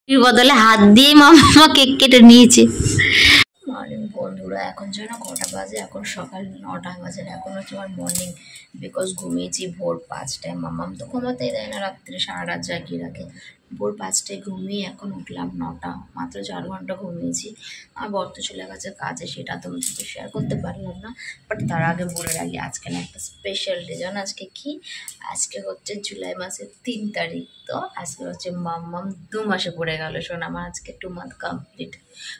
এর বদলে হাত দিয়ে মাম্মা কেক কেটে নিয়েছে। মর্নিং বন্ধুরা, এখন যেন কটা বাজে, এখন সকাল 9টা বাজে। এখন হচ্ছে আমার মর্নিং, বিকজ ঘুমিয়েছি ভোর 5টায়। মাম্মাম তো ঘুমাতেই দেয় না, রাত্রে সারা রাত জাগিয়ে রাখে। ভোর 5টায় ঘুমিয়ে এখন উঠলাম 9টা, মাত্র 4 ঘন্টা ঘুমিয়েছি। আমার বর তো চলে গেছে কাজে, সেটা তোমার সাথে শেয়ার করতে পারলাম না। বাট তার আগে বলে রাখি, আজকে না একটা স্পেশাল ডে। জানো আজকে কি? আজকে হচ্ছে জুলাই মাসের 3 তারিখ। তো আজকে হচ্ছে মাম্মাম 2 মাসে পড়ে গেল। শোন, আমার আজকে 2 মান্থ কমপ্লিট,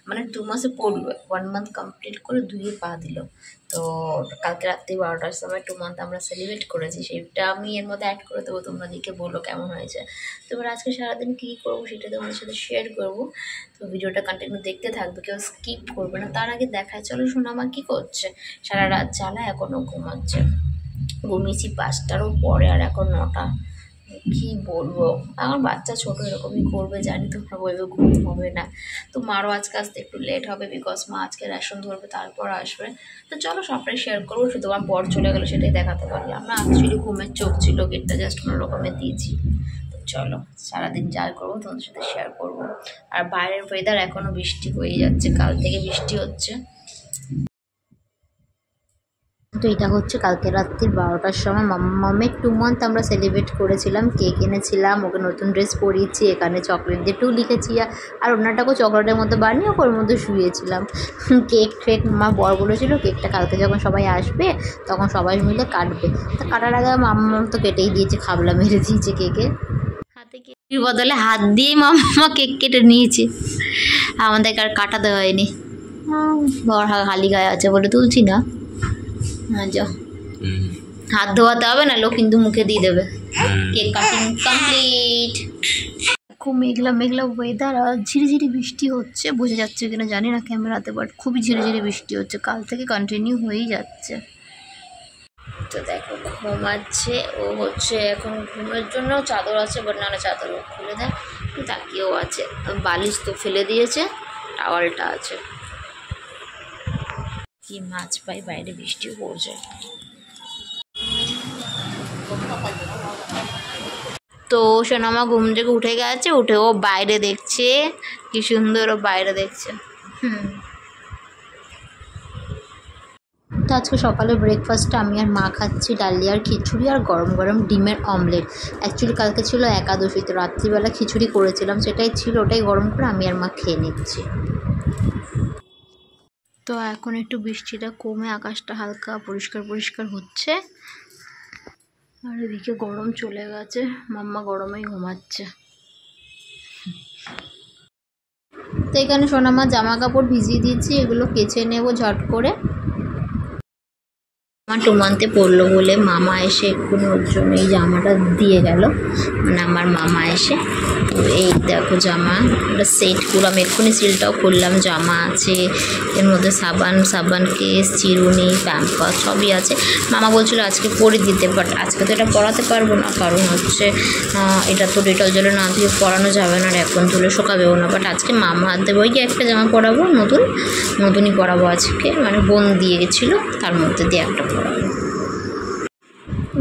মানে 2 মাসে পড়লো, 1 মান্থ কমপ্লিট করে 2-এ পা দিল। তো কালকে রাত্রি 12টার সময় 2 মান্থ আমরা সেলিব্রেট করেছি, সেটা আমি এর মধ্যে অ্যাড করে দেবো, তোমরা দিকে বলো কেমন হয়েছে। তো এবার আজকে সারাদিন কী করবো সেটা তোমাদের সাথে শেয়ার করবো। তো ভিডিওটা কন্টিনিউ দেখতে থাকবে, কেউ স্কিপ করবে না। তার আগে দেখায় চলো শোনো আমার কী করছে। সারা রাত জ্বালা এখনও ঘুমাচ্ছে। ঘুমিয়েছি 5টারও পরে, আর এখন 9টা। কি বলবো, আমার বাচ্চা ছোট এরকমই করবে, জানি তোমরা বলবে ঘুম হবে না। তো মারও আজকে আসতে একটু লেট হবে, বিকজ মা আজকে রেশন ধরবে, তারপর আসবে। তো চলো সবটাই শেয়ার করবো, শুধু আমার বর চলে গেলো সেটাই দেখাতে পারলাম না। অ্যাকচুয়ালি ঘুমের চোখ ছিল, গেটটা জাস্ট কোনো রকমের দিয়েছি। তো চলো সারাদিন যা করবো তোমাদের সাথে শেয়ার করবো। আর বাইরের ওয়েদার এখনও বৃষ্টি হয়ে যাচ্ছে, কাল থেকে বৃষ্টি হচ্ছে। তো এটা হচ্ছে কালকে রাত্রি 12টার সময় মাম্মামের 2 মান্থ আমরা সেলিব্রেট করেছিলাম। কেক এনেছিলাম, ওকে নতুন ড্রেস পরিয়েছি, এখানে চকলেট দিয়ে 2 লিখেছি, আর ওনারটাকেও চকলেটের মধ্যে বানিয়ে ওর মধ্যে শুয়েছিলাম। কেক ফেক মা বর বলেছিল কেকটা কালকে যখন সবাই আসবে তখন সবাই মিলে কাটবে। তো কাটার আগে মাম্মাম তো কেটেই দিয়েছে, খাবলা মেরে দিয়েছে কেকে। হাতে কেকের বদলে হাত দিয়েই মাম্মা কেক কেটে নিয়েছে, আমাদেরকে আর কাটাতে হয়নি। বর খালি গায়ে আছে বলে তুলছি না। যাও, হাত ধোয়াতে হবে না, লোক কিন্তু মুখে দিয়ে দেবে। Cake cutting complete. খুব মেঘলা মেঘলা ওয়েদার, আর ঝিরিঝিরি বৃষ্টি হচ্ছে, বোঝা যাচ্ছে কিনা জানি না ক্যামেরাতে, বাট খুবই ঝিরিঝিরি বৃষ্টি হচ্ছে, কাল থেকে কন্টিনিউ হয়েই যাচ্ছে। তো দেখো ঘুমাচ্ছে ও, হচ্ছে এখন ঘুমের জন্য চাদর আছে, বাট না চাদর খুলে দেয়, তাকিয়েও আছে। বালিশ তো ফেলে দিয়েছে, টাওয়ালটা আছে। কি মাছ পাই, বাইরে বৃষ্টিও পড়ছে। তো সোনামা ঘুম থেকে উঠে গেছে, উঠে ও বাইরে দেখছে, কি সুন্দর ও বাইরে দেখছে। তো আজকে সকালে ব্রেকফাস্টে আমি আর মা খাচ্ছি ডালিয়ার খিচুড়ি আর গরম গরম ডিমের অমলেট। অ্যাকচুয়ালি কালকে ছিল একাদশী, তো রাত্রিবেলা খিচুড়ি করেছিলাম, সেটাই ছিল, ওটাই গরম করে আমি আর মা খেয়ে নিচ্ছি। তো এখন একটু বৃষ্টিটা কমে আকাশটা হালকা পরিষ্কার পরিষ্কার হচ্ছে, আর এদিকে গরম চলে গেছে, মাম্মা গরমেই ঘুমাচ্ছে। তো এখানে সোনামা জামা কাপড় ভিজিয়ে দিয়েছি, এগুলো কেচে নেব ঝট করে। আমার 2 মান্থে পড়লো বলে মামা এসে এক্ষুনি ওর জন্য এই জামাটা দিয়ে গেল, মানে আমার মামা এসে। তো এই দেখো জামা, ওটা সেট করলাম, এক্ষুনি সিলটাও করলাম। জামা আছে এর মধ্যে, সাবান কেস, চিরুনি, প্যাম্পাস সবই আছে। মামা বলছিল আজকে পরে দিতে, বাট আজকে তো এটা পরাতে পারবো না, কারণ হচ্ছে এটা তো ডেটল জলে না দিয়ে পরানো যাবে না, আর এখন তুলে শোকাবেও না। বাট আজকে মামা হাত দেবে, ওই একটা জামা পরাবো, নতুনই পরাবো আজকে, মানে বোন দিয়ে গেছিলো, তার মধ্যে দিয়ে একটা পরাবো।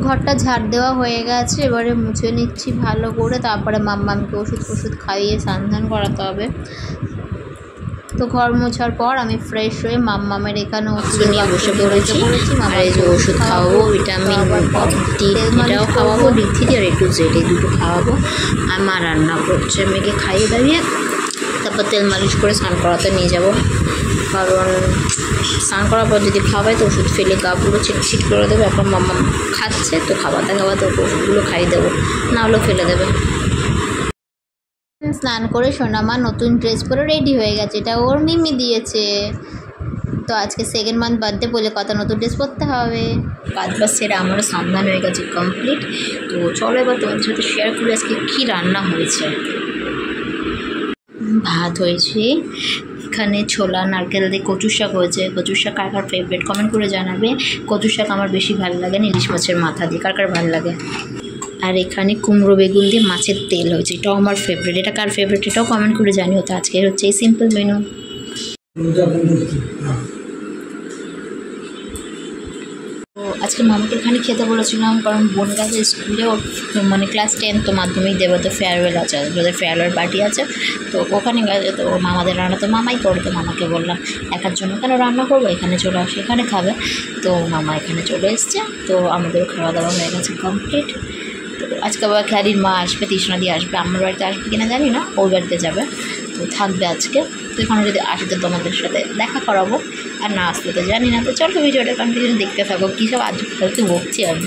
ঘরটা ঝাড় দেওয়া হয়ে গেছে, এবারে মুছে নিচ্ছি ভালো করে, তারপরে মাম্মামকে ওষুধ খাইয়ে স্নান করাতে হবে। তো ঘর মোছার পর আমি ফ্রেশ হয়ে মাম্মামের এখানে ওষুধ নিয়ে বসে পড়েছি। মামার এই যে ওষুধ খাওয়াবো, ভিটামিন ডি, এটাও খাওয়াবো, D3 আর A2Z, এই দুটো খাওয়াবো। আর মা রান্না করছে, মেয়েকে খাইয়ে দাঁড়িয়ে তারপর তেল মালিশ করে স্নান করাতে নিয়ে যাব, কারণ স্নান করার পর যদি খাওয়াই তো ওষুধ ফেলে গা পুরো ছিটছিট করে দেবে। এখন মাম্মা খাচ্ছে, তো খাওয়াতে ওকে ওষুধগুলো খাইয়ে দেবো, না হলেও ফেলে দেবে। স্নান করে সোনামা নতুন ড্রেস পরে রেডি হয়ে গেছে, এটা ওর মিমি দিয়েছে। তো আজকে 2nd মান্থ বার্থডে বলে কথা, নতুন ড্রেস পরতে হবে। কাজ বাজ সেরে আমারও সাবধান হয়ে গেছে কমপ্লিট। তো চলো এবার তোমাদের সাথে শেয়ার করি আজকে কী রান্না হয়েছে। ভাত হয়েছে, এখানে ছোলা নারকেল দিয়ে কচুর শাক হয়েছে। কচুর শাক কার কার ফেভারিট কমেন্ট করে জানাবে। কচুর শাক আমার বেশি ভালো লাগে, ইলিশ মাছের মাথা দিয়ে, কার কার ভালো লাগে। আর এখানে কুমড়ো বেগুন দিয়ে মাছের তেল হয়েছে, এটাও আমার ফেভারিট। এটা কার ফেভারিট এটাও কমেন্ট করে জানিও। তো আজকে হচ্ছে এই সিম্পল মেনু। তো আজকে আজকে মামাকে এখানে খেতে বলেছিলাম, কারণ বোন কাছে স্কুলেও মানে ক্লাস 10 তো মাধ্যমিক দেবে, তো ফেয়ারওয়েল আছে, ওদের ফেয়ারওয়েল পার্টি আছে, তো ওখানে গেছে। তো মামাদের রান্না তো মামাই করে, তো মামাকে বললাম একার জন্য কেন রান্না করবো, এখানে চলে আসে, এখানে খাবে। তো মামা এখানে চলে এসছে, তো আমাদের খাওয়া দাওয়া হয়ে গেছে কমপ্লিট। তো আজকে আবার খ্যারির মা আসবে, তৃষ্ণা দিয়ে আসবে, আমার বাড়িতে আসবে কিনা জানি না, ওই বাড়িতে যাবে, তো থাকবে আজকে। তো এখানে যদি আসে তো তোমাদের সাথে দেখা করাবো, আর না আসলে তো জানি না। তো চলো ভিডিওটা কন্টিনিউ দেখতে থাকো, কী সব আজ কালকে বকছি আমি।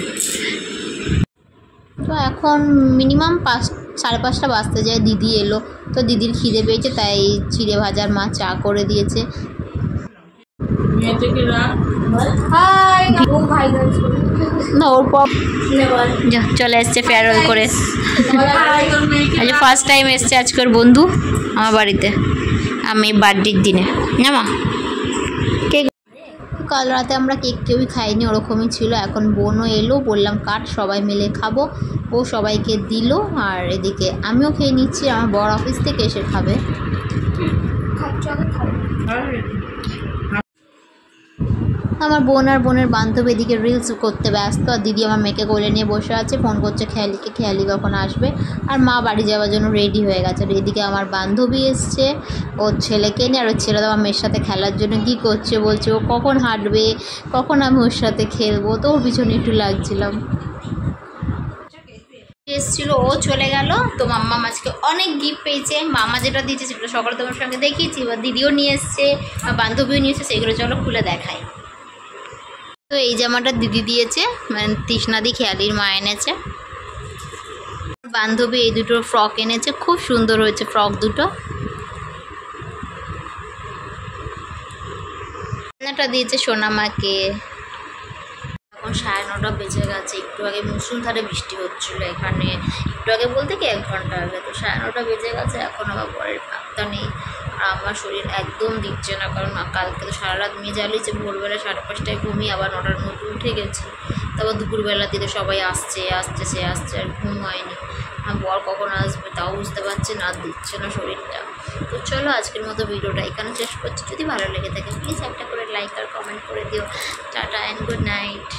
তো এখন মিনিমাম 5:30 বাজতে যায়, দিদি এলো, তো দিদির খিদে পেয়েছে, তাই চিড়ে ভাজার মা চা করে দিয়েছে। না ওর পর চলে এসছে ফেয়ারওয়েল করে, আজ ফার্স্ট টাইম এসছে আজকের বন্ধু আমার বাড়িতে আমি বার্থডের দিনে না মা। কেক কাল রাতে আমরা কেক কেউই খাইনি, ওরকমই ছিল। এখন বোনও এলো, বললাম কাট সবাই মিলে খাবো, ও সবাইকে দিল, আর এদিকে আমিও খেয়ে নিচ্ছি, আমার বড় অফিস থেকে এসে খাবে। আমার বোন আর বোনের বান্ধবী এদিকে রিলস করতে ব্যস্ত, আর দিদি আমার মেয়েকে কোলে নিয়ে বসে আছে, ফোন করছে খেয়ালিকে, খেয়ালি কখন আসবে। আর মা বাড়ি যাওয়ার জন্য রেডি হয়ে গেছে। আর এদিকে আমার বান্ধবী এসছে ওর ছেলেকে নিয়ে, আর ওর ছেলে তো আমার মেয়ের সাথে খেলার জন্য কী করছে, বলছে ও কখন হাঁটবে, কখন আমি ওর সাথে খেলবো, তো ওর পিছনে একটু লাগছিলাম। এসেছিলো, ও চলে গেল। তো মাম্মা আজকে অনেক গিফট পেয়েছে, মামা যেটা দিয়েছে সেটা সকালে তোমার সঙ্গে দেখিয়েছি, বা দিদিও নিয়ে এসছে, বান্ধবীও নিয়ে এসছে, সেগুলো চলো খুলে দেখাই। তো এই জামাটা দিদি দিয়েছে, মানে তৃষ্ণাদি খেয়ালির মা এনেছে। বান্ধবী এই দুটো ফ্রক এনেছে, খুব সুন্দর হয়েছে ফ্রক দুটো। রান্নাটা দিয়েছে সোনামাকে। এখন 9:30 বেজে গেছে, একটু আগে মুষলধারে বৃষ্টি হচ্ছিলো এখানে, একটু আগে বলতে কি 1 ঘন্টা আগে। তো 9:30 বেজে গেছে, এখন আবার পরের পাত্তা নেই। আর আমার শরীর একদম দিচ্ছে না, কারণ কালকে তো সারা রাত মেয়ে জ্বালিয়েছে, ভোরবেলা 5:30টায় ঘুমিয়ে আবার 9টার মধ্যে উঠে গেছি। তারপর দুপুরবেলা দিকে সবাই আসছে, সে আসছে, আর ঘুম হয়নি। বর কখন আসবে তাও বুঝতে পারছি না, দিচ্ছে না শরীরটা। তো চলো আজকের মতো ভিডিওটা এখানে শেষ করছি। যদি ভালো লেগে থাকে প্লিজ একটা করে লাইক আর কমেন্ট করে দিও। Tata and good night.